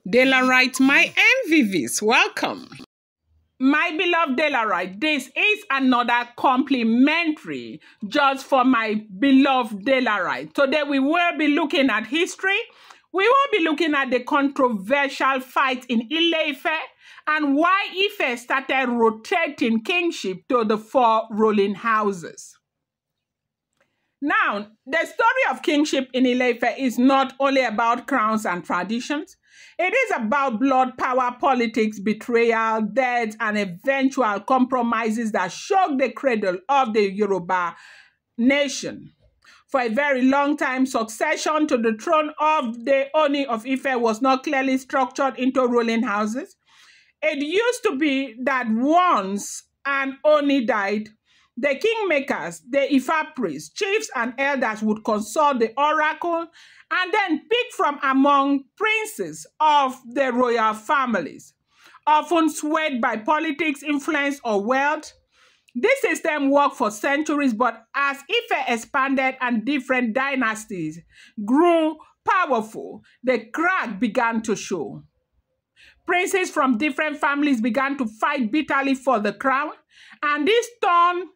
Ile-Ife, my MVVs, welcome. My beloved Ile-Ife, this is another complimentary just for my beloved Ile-Ife. Today we will be looking at history. We will be looking at the controversial fight in Ile-Ife and why Ife started rotating kingship to the 4 ruling houses. Now, the story of kingship in Ile-Ife is not only about crowns and traditions. It is about blood, power, politics, betrayal, death, and eventual compromises that shook the cradle of the Yoruba nation. For a very long time, succession to the throne of the Ooni of Ife was not clearly structured into ruling houses. It used to be that once an Ooni died, the kingmakers, the Ifa priests, chiefs, and elders would consult the oracle and then pick from among princes of the royal families, often swayed by politics, influence, or wealth. This system worked for centuries, but as Ife expanded and different dynasties grew powerful, the crack began to show. Princes from different families began to fight bitterly for the crown, and this turned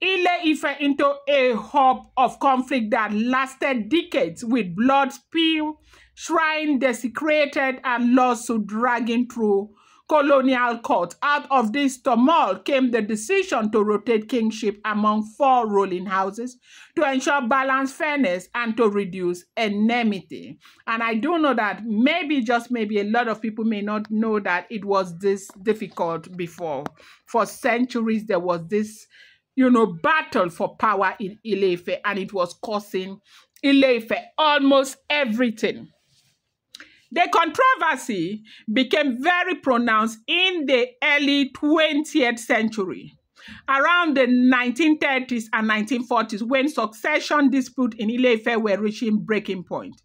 Ile-Ife into a hub of conflict that lasted decades, with blood spilled, shrine desecrated, and lawsuit dragging through colonial courts. Out of this tumult came the decision to rotate kingship among 4 ruling houses to ensure balance, fairness, and to reduce enmity. And I do know that maybe, just maybe, a lot of people may not know that it was this difficult before. For centuries, there was this battle for power in Ile-Ife, and it was costing Ile-Ife almost everything. The controversy became very pronounced in the early 20th century, around the 1930s and 1940s, when succession disputes in Ile-Ife were reaching breaking point.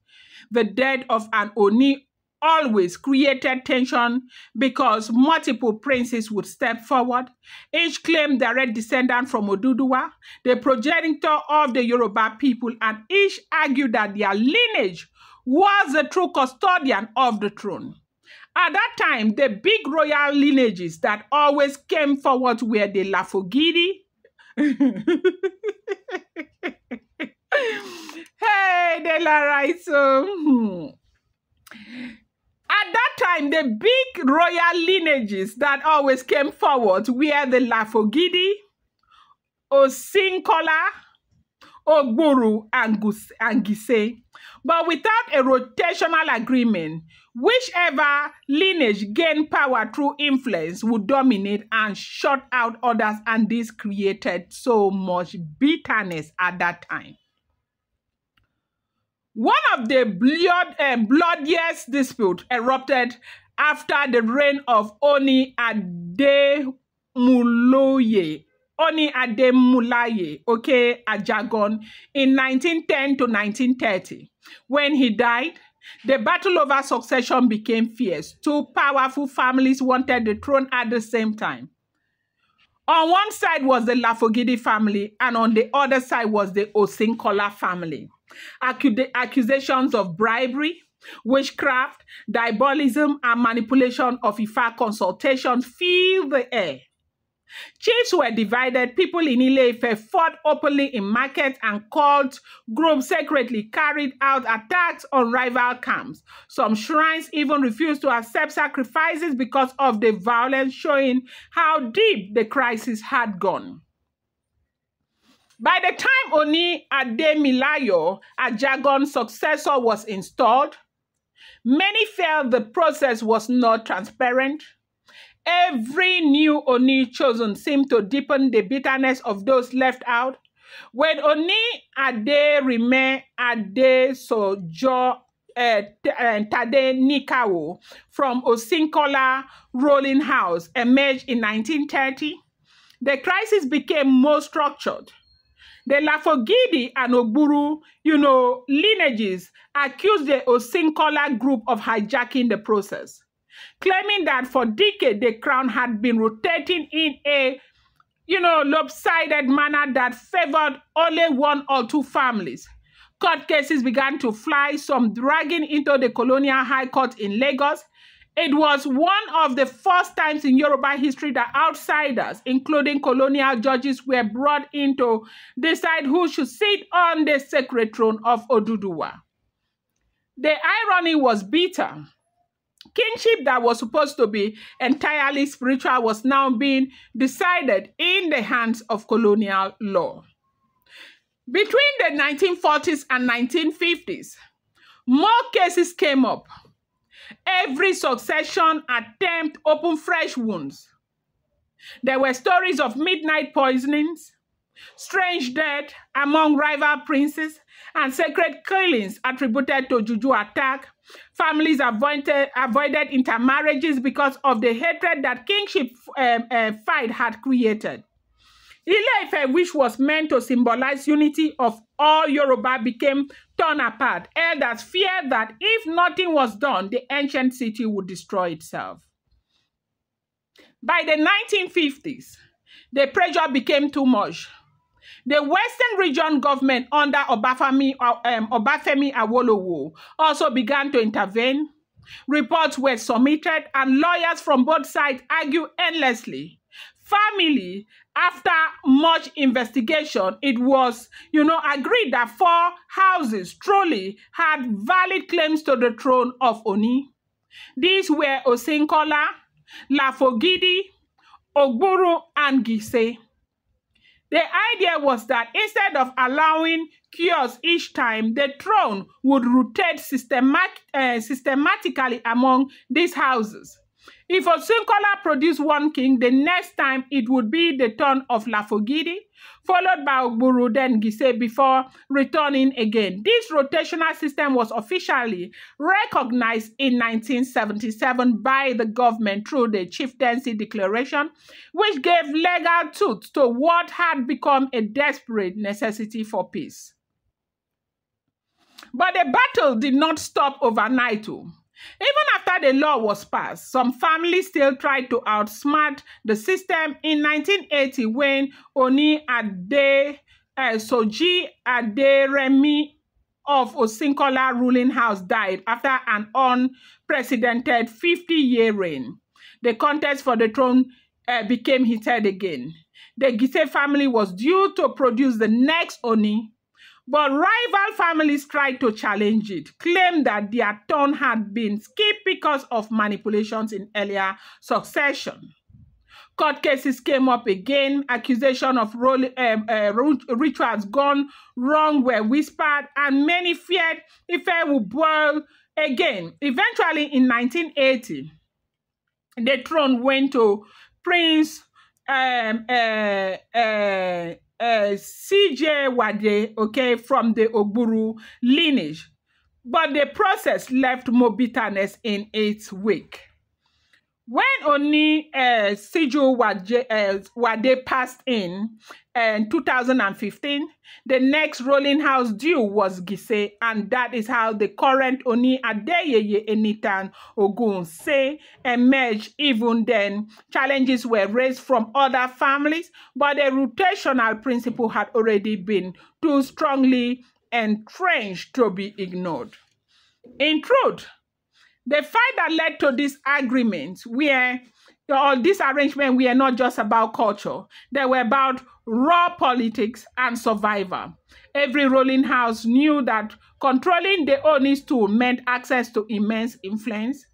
The death of an Ooni always created tension because multiple princes would step forward, each claimed direct descendant from Oduduwa, the progenitor of the Yoruba people, and each argued that their lineage was the true custodian of the throne. At that time, the big royal lineages that always came forward were the Lafogidi. Hey, the Laraiso. At that time, the big royal lineages that always came forward were the Lafogidi, Osinkola, Ogburu, and Gise. But without a rotational agreement, whichever lineage gained power through influence would dominate and shut out others, and this created so much bitterness at that time. One of the bloodiest disputes erupted after the reign of Ooni Adeyeye, Ajagon, in 1910 to 1930. When he died, the battle over succession became fierce. 2 powerful families wanted the throne at the same time. On one side was the Lafogidi family, and on the other side was the Osinkola family. Accusations of bribery, witchcraft, diabolism, and manipulation of Ifa consultations filled the air. Chiefs were divided. People in Ile-Ife fought openly in markets, and cult groups secretly carried out attacks on rival camps. Some shrines even refused to accept sacrifices because of the violence, showing how deep the crisis had gone. By the time Ooni Adeyeye, Ajagon's successor, was installed, many felt the process was not transparent. Every new Ooni chosen seemed to deepen the bitterness of those left out. When Ooni Aderime Adesojo Tadenikawo from Osinkola ruling house emerged in 1930, the crisis became more structured. The Lafogidi and Ogburu, lineages accused the Osinkola group of hijacking the process, claiming that for decades the crown had been rotating in a, lopsided manner that favored only 1 or 2 families. Court cases began to fly, some dragging into the Colonial High Court in Lagos. It was one of the first times in Yoruba history that outsiders, including colonial judges, were brought in to decide who should sit on the sacred throne of Oduduwa. The irony was bitter. Kingship that was supposed to be entirely spiritual was now being decided in the hands of colonial law. Between the 1940s and 1950s, more cases came up. Every succession attempt opened fresh wounds. There were stories of midnight poisonings, strange death among rival princes, and sacred killings attributed to juju attack. Families avoided intermarriages because of the hatred that kingship fight had created. Ile-Ife, which was meant to symbolize unity of all Yoruba, became torn apart. Elders feared that if nothing was done, the ancient city would destroy itself. By the 1950s, the pressure became too much. The Western region government under Obafemi Awolowo also began to intervene. Reports were submitted and lawyers from both sides argued endlessly. Finally, after much investigation, it was, agreed that 4 houses truly had valid claims to the throne of Ooni. These were Osinkola, Lafogidi, Ogburu, and Gise. The idea was that instead of allowing cures each time, the throne would rotate systematically among these houses. If Osinkola produced one king, the next time it would be the turn of Lafogidi, followed by Ogburu, then Gise, before returning again. This rotational system was officially recognized in 1977 by the government through the Chieftaincy Declaration, which gave legal truth to what had become a desperate necessity for peace. But the battle did not stop overnight. Even after the law was passed, some families still tried to outsmart the system. In 1980, when Ooni Soji Aderemi of Osinkola ruling house died after an unprecedented 50-year reign, the contest for the throne became heated again. The Gise family was due to produce the next Ooni, but rival families tried to challenge it, claimed that their turn had been skipped because of manipulations in earlier succession. Court cases came up again, accusations of rituals gone wrong were whispered, and many feared Ife would boil again. Eventually, in 1980, the throne went to Prince CJ Wade, from the Ogburu lineage. But the process left more bitterness in its wake. When Ooni Siju Wade passed in 2015, the next ruling house due was Gise, and that is how the current Ooni Adeyeye Enitan Ogunwusi emerged. Even then, challenges were raised from other families, but the rotational principle had already been too strongly entrenched to be ignored. In truth, the fight that led to this agreement, this arrangement, were not just about culture. They were about raw politics and survival. Every ruling house knew that controlling the Ooni's tool meant access to immense influence,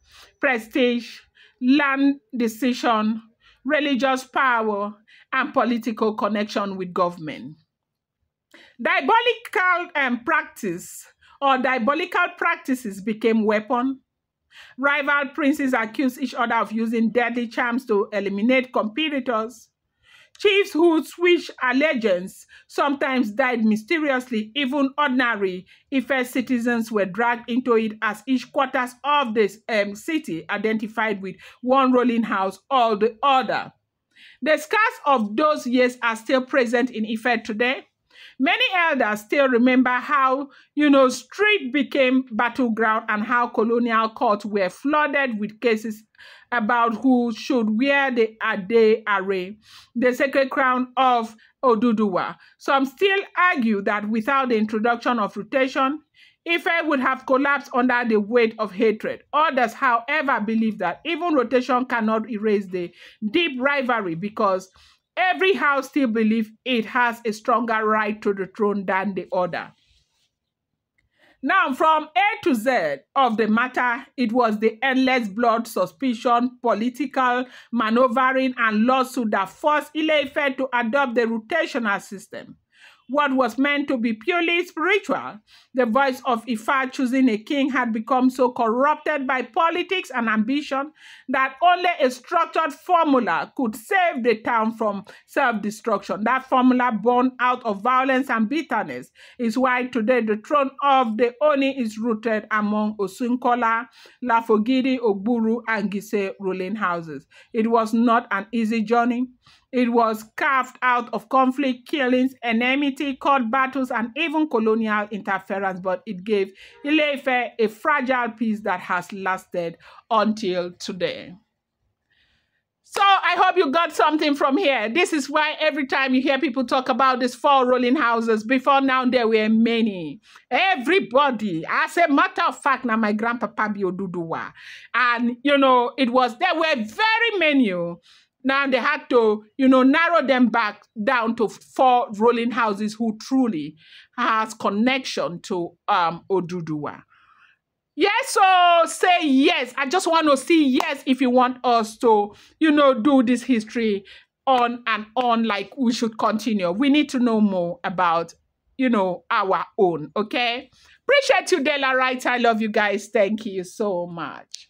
prestige, land decision, religious power, and political connection with government. Diabolical practices became weapons. Rival princes accused each other of using deadly charms to eliminate competitors. Chiefs who switched allegiance sometimes died mysteriously. Even ordinary Ife citizens were dragged into it, as each quarters of this city identified with one ruling house or the other. The scars of those years are still present in Ife today. Many elders still remember how, street became battleground and how colonial courts were flooded with cases about who should wear the Adeyeye, the sacred crown of Oduduwa. Some still argue that without the introduction of rotation, Ife would have collapsed under the weight of hatred. Others, however, believe that even rotation cannot erase the deep rivalry because every house still believes it has a stronger right to the throne than the other. Now, from A to Z of the matter, it was the endless blood, suspicion, political maneuvering, and lawsuit that forced Ile-Ife to adopt the rotational system. What was meant to be purely spiritual, the voice of Ifa choosing a king had become so corrupted by politics and ambition that only a structured formula could save the town from self-destruction. That formula, born out of violence and bitterness, is why today the throne of the Ooni is rooted among Osunkola, Lafogidi, Ogburu, and Gise ruling houses. It was not an easy journey. It was carved out of conflict, killings, enmity, court battles, and even colonial interference, but it gave Ile-Ife a fragile peace that has lasted until today. So I hope you got something from here. This is why every time you hear people talk about these 4 rolling houses, before now there were many. Everybody, as a matter of fact, now my grandpapa be Oduduwa. And, there were very many. Now they had to, narrow them back down to 4 rolling houses who truly has connection to Oduduwa. Yes, so say yes. I just want to see yes if you want us to, do this history on and on, like we should continue. We need to know more about, our own, okay? Appreciate you, Della Wright. I love you guys. Thank you so much.